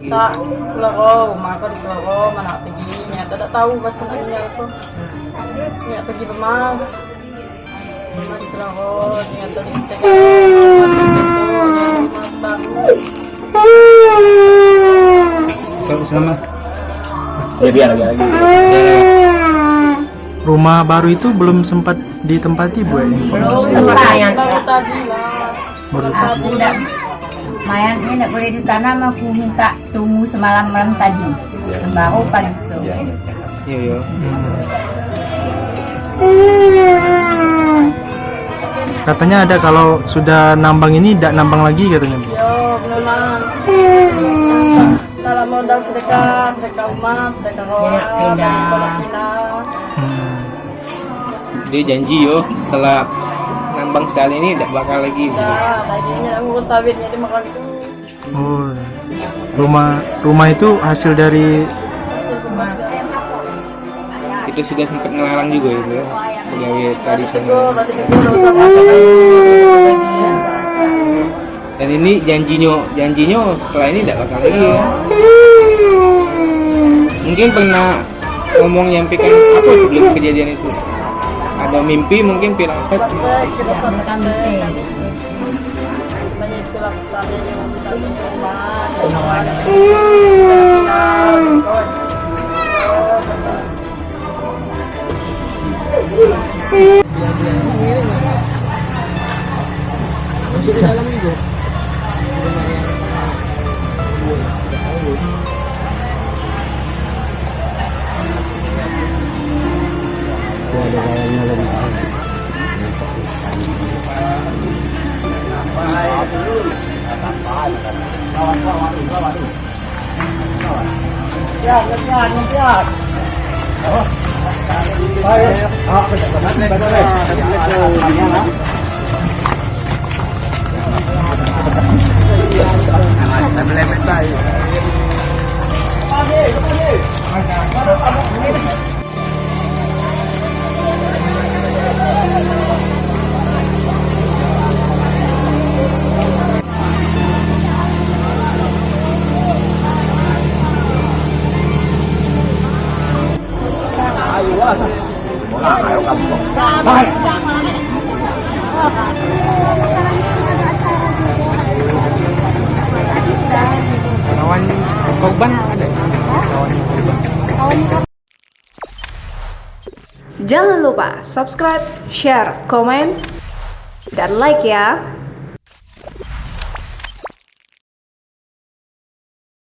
Tak, Seloko, rumah aku di Seloko, mana perginya? Tak tahu bahasa Indonesia aku. Nggak pergi bermas. Rumah di Seloko, tinggal tadi kita kan. Kalau sama biar lagi. rumah baru itu belum sempat ditempati Bu ya? Lumayan. Baru tadi lah. Baru tadi. Lumayan ini nggak boleh ditanam, aku minta tunggu semalam malam tadi. Baru pagi itu. Iya. Katanya ada kalau sudah nambang ini tidak nambang lagi katanya Bu. Yo, memang. Dalam modal sedekah rumah, sedekah roh, pindah. Dia janji setelah nambang sekali ini tidak bakal lagi. Ya, laginya aku sawitnya di makan itu. Oh, rumah itu hasil dari Hasil rumah. Itu sudah sempat ngelarang juga itu ya, pegawai tradisional. Berarti itu sama. Dan ini janjinya setelah ini tidak bakal lagi ya. Mungkin pernah ngomong nyampaikan apa sebelum kejadian itu? Ada mimpi mungkin firasat semua. Kita sama kami. Banyak itu laksanya yang kita Kawan korban ada. Jangan lupa subscribe, share, komen, dan like ya.